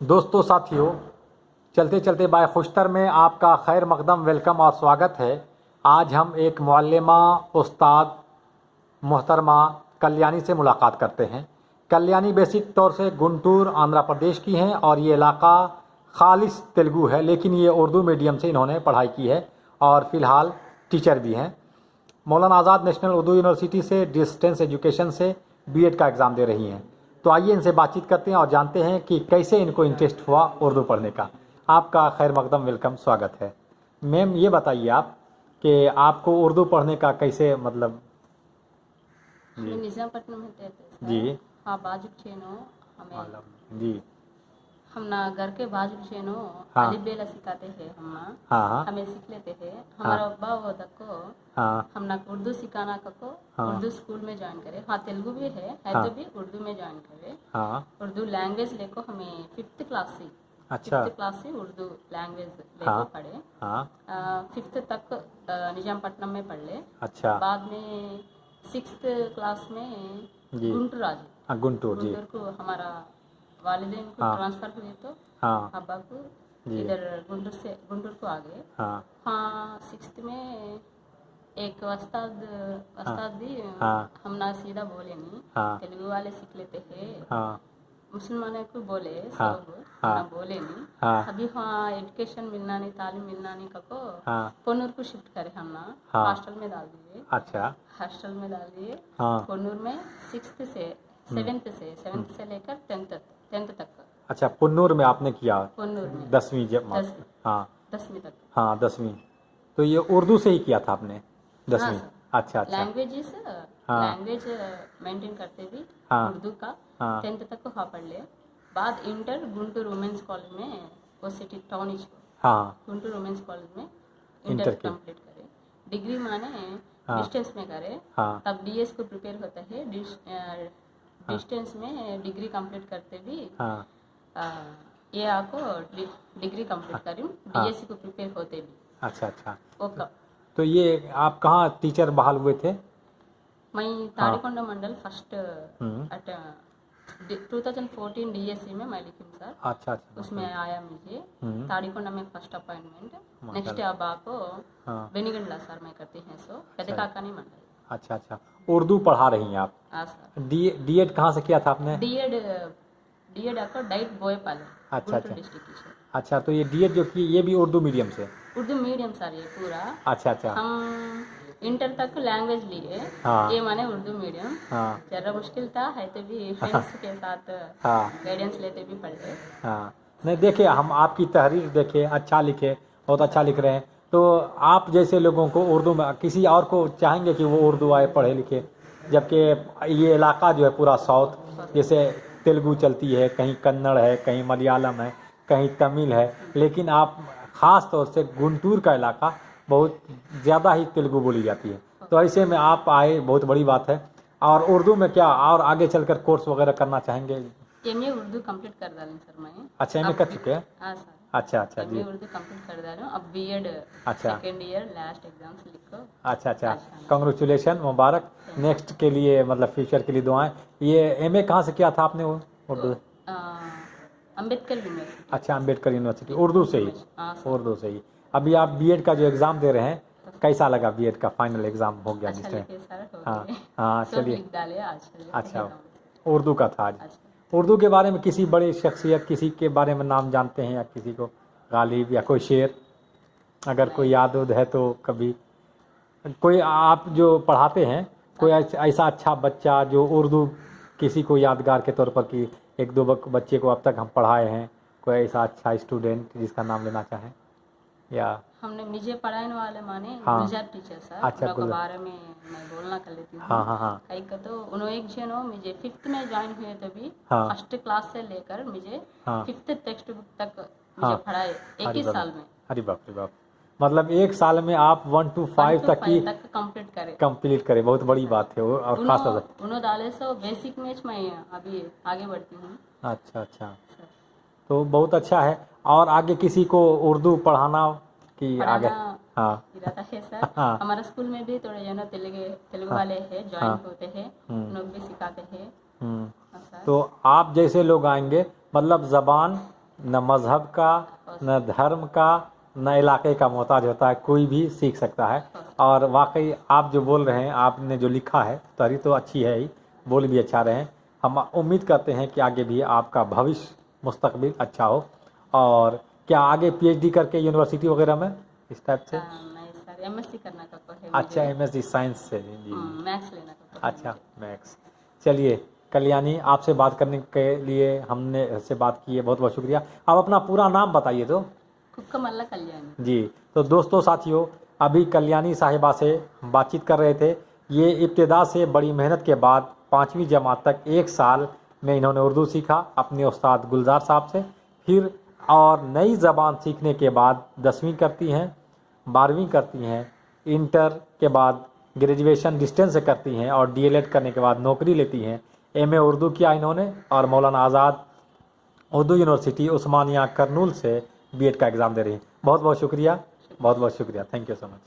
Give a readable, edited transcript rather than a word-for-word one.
दोस्तों साथियों, चलते चलते बाय खुश्तर में आपका खैर मकदम वेलकम और स्वागत है। आज हम एक मुअल्लिमा उस्ताद मोहतरमा कल्याणी से मुलाकात करते हैं। कल्याणी बेसिक तौर से गुंटूर आंध्र प्रदेश की हैं और ये इलाका खालिस तेलुगु है, लेकिन ये उर्दू मीडियम से इन्होंने पढ़ाई की है और फ़िलहाल टीचर भी हैं। मौलाना आज़ाद नेशनल उर्दू यूनिवर्सिटी से डिस्टेंस एजुकेशन से बीएड का एग्ज़ाम दे रही हैं। तो आइए इनसे बातचीत करते हैं और जानते हैं कि कैसे इनको इंटरेस्ट हुआ उर्दू पढ़ने का। आपका खैर मकदम वेलकम, स्वागत है। मैम, ये बताइए आप कि आपको उर्दू पढ़ने का कैसे मतलब। हमें निजामपट्टनम में रहते हैं जी हाँ बाजू चेनो हमें जी हम ना घर के बाजू चेनो हाँ। अली बेला सिखाते हैं हम ना हाँ हमें सीख लेते हैं। हमारा अब्बा वो को हाँ हम ना उर्दू सिखाना को हाँ। उर्दू स्कूल में ज्वाइन करे। हाँ तेलुगु भी है हाँ। तो भी उर्दू में ज्वाइन करे। हाँ। उर्दू लैंग्वेज लेको हमें 5th क्लास से अच्छा। 5th क्लास से उर्दू लैंग्वेज हाँ। लेको पढ़े। हाँ 5th तक निजामपट्टनम में पढ़ ले। अच्छा। बाद में 6th क्लास में जी। गुंटूर आ गए। गुंटूर जी। गुंटूर को हमारा वालिदैन को हाँ। ट्रांसफ़र हुए तो हाँ अब्बा को जी। इधर गुंटूर को आ गए। हाँ हाँ 6th में एक उस्ताद भी हाँ। हम ना सीधा बोले नहीं। हाँ तेलुगु वाले सीख लेते हैं। हाँ मुसलमानों को बोले हाँ। सब हाँ। ना बोले नहीं। हाँ अभी हाँ एजुकेशन मिलना नहीं, तालीम मिलना नहीं को हाँ कोनूर को शिफ्ट करे हम ना। हाँ। हॉस्टल में डाल दिए। अच्छा। हॉस्टल में डाल दिए। हाँ कोनूर में 6th से 7th से लेकर 10th तक। अच्छा, पुन्नूर में आपने किया कोनूर में 10वीं जमात। 10वीं हाँ 10वीं तक। हाँ 10वीं। तो ये उर्दू से ही किया था आपने 10वीं? सर। अच्छा अच्छा। लैंग्वेजेस हाँ। लैंग्वेज मेंटेन करते भी हाँ। उर्दू का हाँ 10th तक को हाँ पढ़ ले। बाद इंटर गुंटूर वुमेंस कॉलेज में वो सिटी टाउन हाँ गुंटूर वुमेंस कॉलेज में इंटर इंटर की। कंप्लीट करे। डिग्री माने हाँ। डिस्टेंस में करे। हाँ तब डीएस को प्रिपेयर होता है। डिस्टेंस में डिग्री कंप्लीट करते भी हाँ ये आपको डिग्री कंप्लीट करी डीएससी को प्रिपेयर होते भी। अच्छा अच्छा। ओके। तो ये आप कहाँ टीचर बहाल हुए थे? मैं ताड़ीकोंडा मंडल फर्स्ट हम्म। अट 2014 डीएससी में मैं लिखी सर। अच्छा अच्छा। उसमें आया मुझे हम्म। ताड़ीकोंडा में फर्स्ट अपॉइंटमेंट। माशाल्लाह। नेक्स्ट अब आपको हाँ बेनीगंडला सर मैं करती हैं सो पेदकाकानी मंडल। अच्छा अच्छा। उर्दू पढ़ा रही हैं आप? हाँ सर। डीएड कहाँ से किया था आपने? डीएड आपको डाइट बोयपाले अच्छा गुंटूर अच्छा। डिस्ट्रिक्ट की सर। अच्छा, तो ये डीएड जो की ये भी उर्दू मीडियम से? उर्दू मीडियम सर ये पूरा। अच्छा अच्छा। हम इंटर तक लैंग्वेज लिए। हाँ। ये माने उर्दू मीडियम। हाँ जरा मुश्किल था है तो भी फ्रेंड्स के साथ हाँ गाइडेंस लेते भी पढ़े। हाँ। नहीं, देखिए, हम आपकी तहरीर देखे, अच्छा लिखे, बहुत अच्छा लिख रहे हैं। तो आप जैसे लोगों को उर्दू में किसी और को चाहेंगे कि वो उर्दू आए, पढ़े लिखे, जबकि ये इलाका जो है पूरा साउथ, जैसे तेलुगु चलती है, कहीं कन्नड़ है, कहीं मलयालम है, कहीं तमिल है, लेकिन आप ख़ास तौर से गुंटूर का इलाका बहुत ज़्यादा ही तेलुगु बोली जाती है। तो ऐसे में आप आए, बहुत बड़ी बात है। और उर्दू में क्या और आगे चलकर कोर्स वगैरह करना चाहेंगे? एमए उर्दू कंप्लीट कर डाली सर मैं। अच्छा, एमए कर चुके हैं? हाँ सर। अच्छा अच्छा जी। एमए उर्दू कंप्लीट कर डाली हूँ। अब बीएड अच्छा। सेकेंड ईयर लास्ट एग्जाम्स लिखो। अच्छा अच्छा, कांग्रेचुलेशन, मुबारक। नेक्स्ट के लिए मतलब फ्यूचर के लिए दुआएं। ये एमए कहाँ से किया था आपने वो उर्दू? अम्बेडकर यूनिवर्सिटी। अच्छा, अम्बेडकर यूनिवर्सिटी, उर्दू से ही? हाँ सर। उर्दू से ही। अभी आप बीएड का जो एग्ज़ाम दे रहे हैं, कैसा लगा? बीएड का फाइनल एग्ज़ाम हो गया जिस अच्छा टाइम? लिखे सर हो हाँ गए। हाँ, सब चलिए। लिख डाले आज। अच्छा, उर्दू का था आज। अच्छा। उर्दू के बारे में किसी बड़े शख्सियत, किसी के बारे में नाम जानते हैं, या किसी को गालिब या कोई शेर अगर कोई याद उद है तो? कभी कोई आप जो पढ़ाते हैं, कोई ऐसा अच्छा बच्चा जो उर्दू किसी को यादगार के तौर पर कि एक दो बच्चे को अब तक हम पढ़ाए हैं, कोई ऐसा अच्छा स्टूडेंट जिसका नाम लेना चाहें? या हमने मुझे पढ़ाने वाले माने हाँ। गुलजार टीचर सर। अच्छा, उनके बारे में मैं बोलना कर लेती हूँ। हाँ हाँ हाँ कई का तो उन्होंने एक जन हो मुझे 5th में ज्वाइन हुए तभी हाँ। फर्स्ट क्लास से लेकर मुझे हाँ 5th टेक्स्ट बुक तक मुझे हाँ। पढ़ाए एक ही साल में। अरे बाप रे बाप, मतलब एक साल में आप 1 to 5 तक की कंप्लीट करें, बहुत बड़ी बात है वो। और खास तौर से उन्होंने डाले सो बेसिक मैच में अभी आगे बढ़ती हूँ। अच्छा अच्छा, तो बहुत अच्छा है। और आगे किसी को उर्दू पढ़ाना कि आगे? हाँ इरादा है सर। हाँ हमारा स्कूल में भी थोड़े जन तेलुगु हाँ। वाले हैं, ज्वाइन हाँ। होते हैं, उन लोग भी सिखाते हैं। हाँ सर। तो आप जैसे लोग आएंगे, मतलब ज़बान न मज़हब का, न धर्म का, न इलाके का मोहताज होता है, कोई भी सीख सकता है। और वाकई आप जो बोल रहे हैं, आपने जो लिखा है तहरीर तो अच्छी है ही, बोल भी अच्छा रहे हैं। हम उम्मीद करते हैं कि आगे भी आपका भविष्य मुस्तकबिल अच्छा हो। और क्या आगे पीएचडी करके यूनिवर्सिटी वगैरह में इस टाइप से? मैं सर एमएससी करना का है। अच्छा, एमएससी साइंस से जी। मैथ्स लेना का। अच्छा, मैथ्स। चलिए कल्याणी, आपसे बात करने के लिए हमने से बात की है, बहुत बहुत शुक्रिया। आप अपना पूरा नाम बताइए तो। कुक्कमल्ला कल्याणी जी। तो दोस्तों साथियों, अभी कल्याणी साहिबा से बातचीत कर रहे थे। ये इब्तिदा से बड़ी मेहनत के बाद 5वीं जमात तक 1 साल में इन्होंने उर्दू सीखा अपने उस्ताद गुलजार साहब से। फिर और नई ज़बान सीखने के बाद 10वीं करती हैं, 12वीं करती हैं, इंटर के बाद ग्रेजुएशन डिस्टेंस से करती हैं और डीएलएड करने के बाद नौकरी लेती हैं। एमए उर्दू किया इन्होंने और मौलाना आज़ाद उर्दू यूनिवर्सिटी उस्मानिया करनूल से बीएड का एग्ज़ाम दे रही हैं। बहुत बहुत शुक्रिया, बहुत बहुत शुक्रिया। Thank you so much.